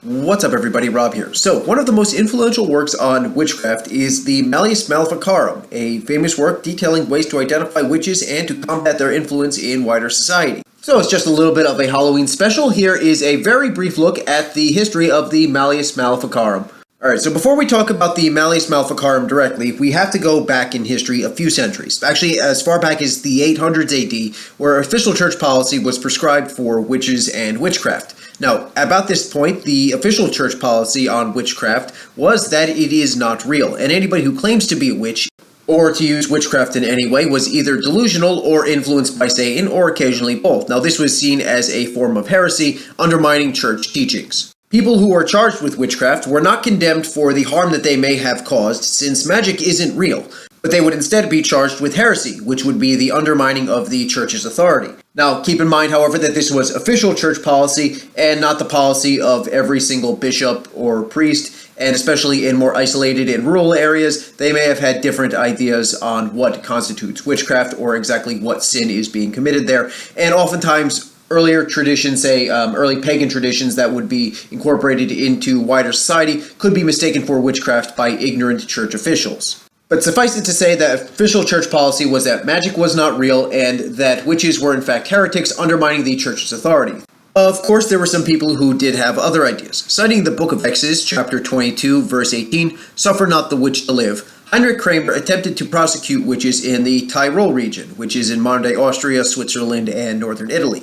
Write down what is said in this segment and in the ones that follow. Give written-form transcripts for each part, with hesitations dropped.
What's up everybody, Rob here. So, one of the most influential works on witchcraft is the Malleus Maleficarum, a famous work detailing ways to identify witches and to combat their influence in wider society. So it's just a little bit of a Halloween special. Here is a very brief look at the history of the Malleus Maleficarum. Alright, so before we talk about the Malleus Maleficarum directly, we have to go back in history a few centuries. Actually, as far back as the 800s AD, where official church policy was prescribed for witches and witchcraft. Now, about this point, the official church policy on witchcraft was that it is not real, and anybody who claims to be a witch or to use witchcraft in any way was either delusional or influenced by Satan, or occasionally both. Now, this was seen as a form of heresy, undermining church teachings. People who were charged with witchcraft were not condemned for the harm that they may have caused, since magic isn't real, but they would instead be charged with heresy, which would be the undermining of the church's authority. Now, keep in mind, however, that this was official church policy and not the policy of every single bishop or priest, and especially in more isolated and rural areas, they may have had different ideas on what constitutes witchcraft or exactly what sin is being committed there, and oftentimes earlier traditions, say early pagan traditions that would be incorporated into wider society, could be mistaken for witchcraft by ignorant church officials. But suffice it to say that official church policy was that magic was not real and that witches were in fact heretics undermining the church's authority. Of course, there were some people who did have other ideas. Citing the book of Exodus, chapter 22, verse 18, "Suffer not the witch to live," Heinrich Kramer attempted to prosecute witches in the Tyrol region, which is in modern-day Austria, Switzerland, and northern Italy.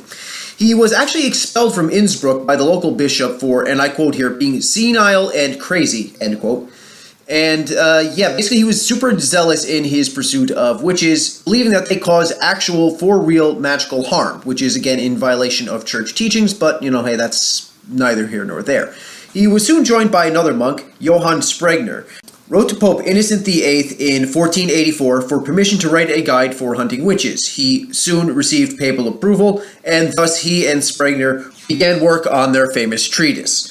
He was actually expelled from Innsbruck by the local bishop for, and I quote here, being senile and crazy, end quote. And basically he was super zealous in his pursuit of witches, believing that they cause actual, for real, magical harm, which is again in violation of church teachings, but hey, that's neither here nor there. He was soon joined by another monk, Johann Spregner, wrote to Pope Innocent VIII in 1484 for permission to write a guide for hunting witches. He soon received papal approval, and thus he and Spregner began work on their famous treatise.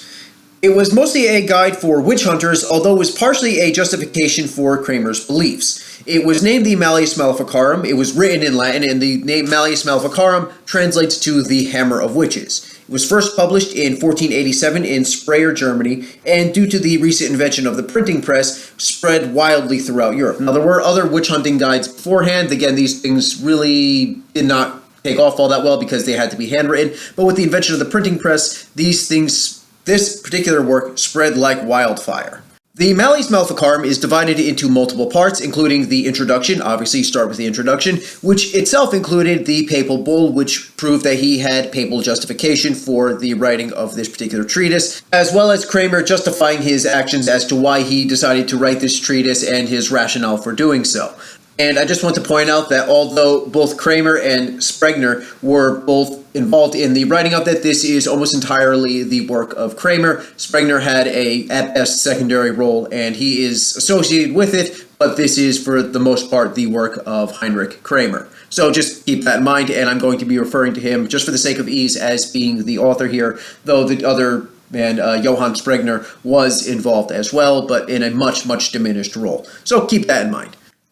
It was mostly a guide for witch hunters, although it was partially a justification for Kramer's beliefs. It was named the Malleus Maleficarum, it was written in Latin, and the name Malleus Maleficarum translates to the Hammer of Witches. It was first published in 1487 in Speyer, Germany, and due to the recent invention of the printing press, spread wildly throughout Europe. Now, there were other witch hunting guides beforehand. Again, these things really did not take off all that well because they had to be handwritten, but with the invention of the printing press, this particular work spread like wildfire. The Malleus Maleficarum is divided into multiple parts, including the introduction. Obviously, start with the introduction, which itself included the papal bull, which proved that he had papal justification for the writing of this particular treatise, as well as Kramer justifying his actions as to why he decided to write this treatise and his rationale for doing so. And I just want to point out that although both Kramer and Spregner were both involved in the writing of it, this is almost entirely the work of Kramer. Spregner had at best, secondary role, and he is associated with it, but this is, for the most part, the work of Heinrich Kramer. So just keep that in mind, and I'm going to be referring to him, just for the sake of ease, as being the author here, though the other man, Johann Spregner, was involved as well, but in a much, much diminished role. So keep that in mind.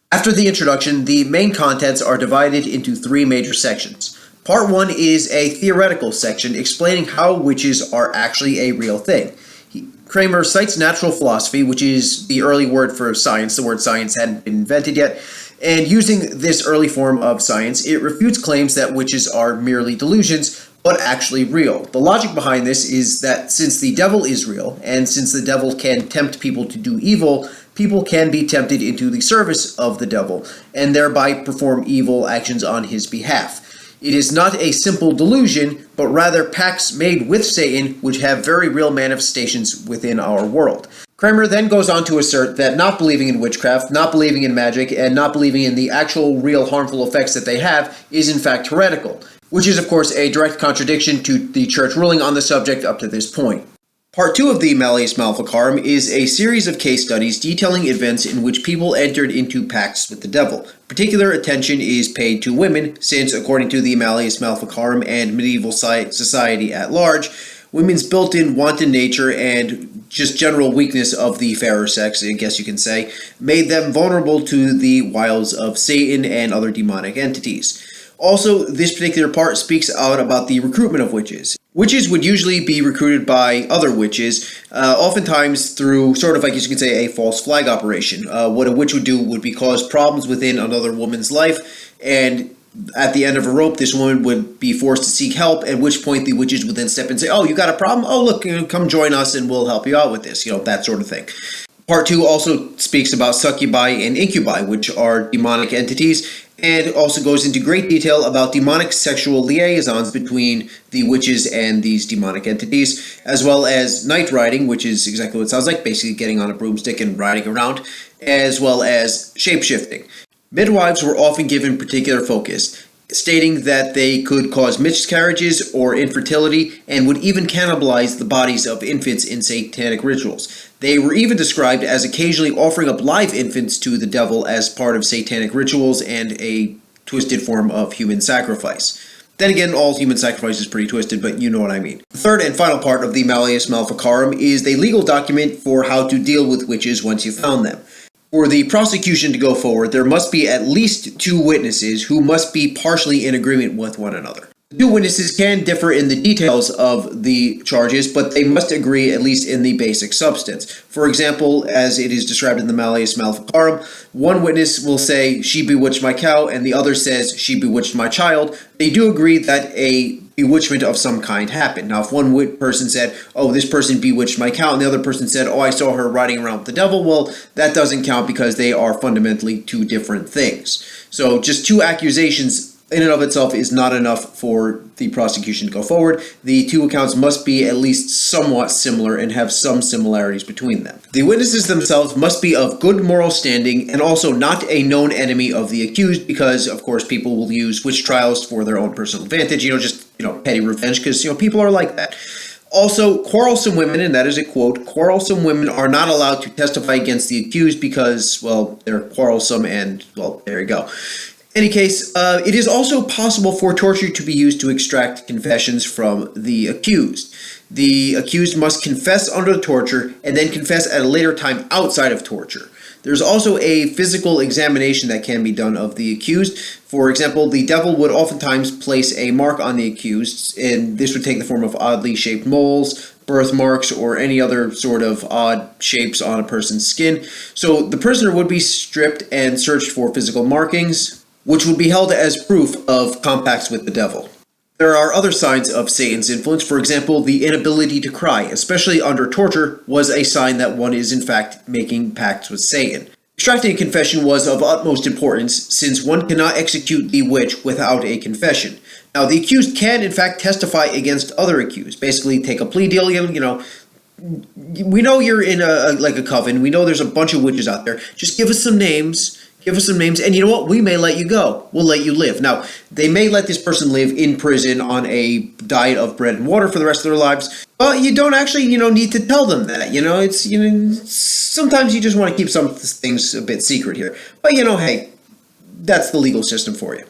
After the introduction, the main contents are divided into three major sections. Part 1 is a theoretical section explaining how witches are actually a real thing. Kramer cites natural philosophy, which is the early word for science. The word science hadn't been invented yet. And using this early form of science, it refutes claims that witches are merely delusions, but actually real. The logic behind this is that since the devil is real, and since the devil can tempt people to do evil, people can be tempted into the service of the devil, and thereby perform evil actions on his behalf. It is not a simple delusion, but rather pacts made with Satan, which have very real manifestations within our world. Kramer then goes on to assert that not believing in witchcraft, not believing in magic, and not believing in the actual real harmful effects that they have is in fact heretical, which is of course a direct contradiction to the church ruling on the subject up to this point. Part 2 of the Malleus Maleficarum is a series of case studies detailing events in which people entered into pacts with the devil. Particular attention is paid to women, since according to the Malleus Maleficarum and medieval society at large, women's built-in wanton nature and just general weakness of the fairer sex, I guess you can say, made them vulnerable to the wiles of Satan and other demonic entities. Also, this particular part speaks out about the recruitment of witches. Witches would usually be recruited by other witches, oftentimes through sort of, I guess you could say, a false flag operation. What a witch would do would be cause problems within another woman's life, and at the end of a rope, this woman would be forced to seek help, at which point the witches would then step in and say, oh, you got a problem? Oh, look, come join us and we'll help you out with this, that sort of thing. Part 2 also speaks about succubi and incubi, which are demonic entities, and also goes into great detail about demonic sexual liaisons between the witches and these demonic entities, as well as night riding, which is exactly what it sounds like, basically getting on a broomstick and riding around, as well as shapeshifting. Midwives were often given particular focus, stating that they could cause miscarriages or infertility and would even cannibalize the bodies of infants in satanic rituals. They were even described as occasionally offering up live infants to the devil as part of satanic rituals and a twisted form of human sacrifice. Then again, all human sacrifice is pretty twisted, but you know what I mean. The third and final part of the Malleus Maleficarum is a legal document for how to deal with witches once you found them. For the prosecution to go forward, there must be at least 2 witnesses who must be partially in agreement with one another. The 2 witnesses can differ in the details of the charges, but they must agree at least in the basic substance. For example, as it is described in the Malleus Maleficarum, one witness will say, she bewitched my cow, and the other says, she bewitched my child. They do agree that a bewitchment of some kind happened. Now, if one person said, oh, this person bewitched my cow, and the other person said, oh, I saw her riding around with the devil, well, that doesn't count because they are fundamentally 2 different things. So just 2 accusations in and of itself is not enough for the prosecution to go forward. The 2 accounts must be at least somewhat similar and have some similarities between them. The witnesses themselves must be of good moral standing and also not a known enemy of the accused, because, of course, people will use witch trials for their own personal advantage, petty revenge, because, people are like that. Also, quarrelsome women, and that is a quote, quarrelsome women are not allowed to testify against the accused because, well, they're quarrelsome and, well, there you go. In any case, it is also possible for torture to be used to extract confessions from the accused. The accused must confess under torture and then confess at a later time outside of torture. There's also a physical examination that can be done of the accused. For example, the devil would oftentimes place a mark on the accused, and this would take the form of oddly shaped moles, birthmarks, or any other sort of odd shapes on a person's skin. So the prisoner would be stripped and searched for physical markings, which would be held as proof of compacts with the devil. There are other signs of Satan's influence. For example, the inability to cry, especially under torture, was a sign that one is in fact making pacts with Satan. Extracting a confession was of utmost importance, since one cannot execute the witch without a confession. Now, the accused can in fact testify against other accused, basically take a plea deal, we know you're in a coven, we know there's a bunch of witches out there, just give us some names, and you know what? We may let you go. We'll let you live. Now, they may let this person live in prison on a diet of bread and water for the rest of their lives, but you don't actually, need to tell them that. Sometimes you just want to keep some things a bit secret here. But, hey, that's the legal system for you.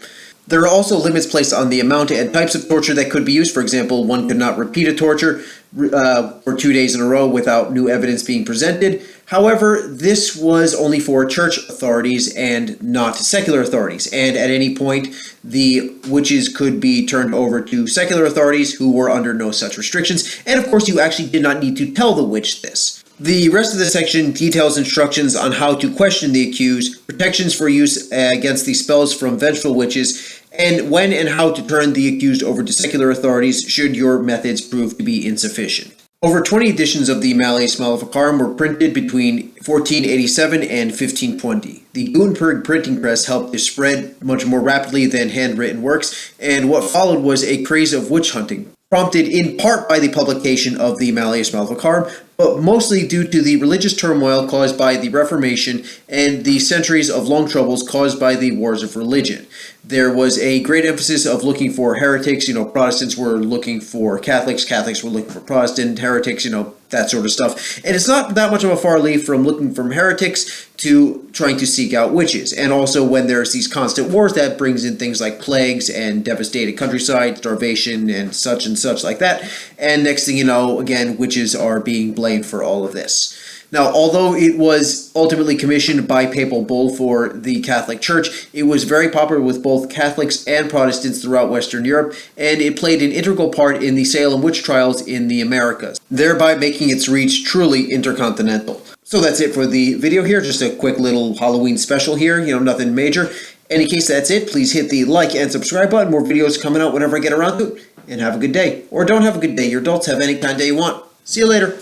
There are also limits placed on the amount and types of torture that could be used. For example, one could not repeat a torture for 2 days in a row without new evidence being presented. However, this was only for church authorities and not secular authorities. And at any point, the witches could be turned over to secular authorities who were under no such restrictions. And of course, you actually did not need to tell the witch this. The rest of the section details instructions on how to question the accused, protections for use against the spells from vengeful witches, and when and how to turn the accused over to secular authorities should your methods prove to be insufficient. Over 20 editions of the Malleus Maleficarum were printed between 1487 and 1520. The Gutenberg printing press helped it spread much more rapidly than handwritten works, and what followed was a craze of witch hunting, prompted in part by the publication of the Malleus Maleficarum, but mostly due to the religious turmoil caused by the Reformation and the centuries of long troubles caused by the wars of religion. There was a great emphasis of looking for heretics. Protestants were looking for Catholics, Catholics were looking for Protestant heretics, that sort of stuff. And it's not that much of a far leap from looking from heretics to trying to seek out witches. And also when there's these constant wars, that brings in things like plagues and devastated countryside, starvation, and such like that. And next thing you know, again, witches are being blamed for all of this. Now, although it was ultimately commissioned by papal bull for the Catholic Church, it was very popular with both Catholics and Protestants throughout Western Europe, and it played an integral part in the Salem witch trials in the Americas, thereby making its reach truly intercontinental. So that's it for the video here, just a quick little Halloween special here, nothing major. In any case, that's it. Please hit the like and subscribe button. More videos coming out whenever I get around to it. And have a good day. Or don't have a good day. Your adults have any kind of day you want. See you later.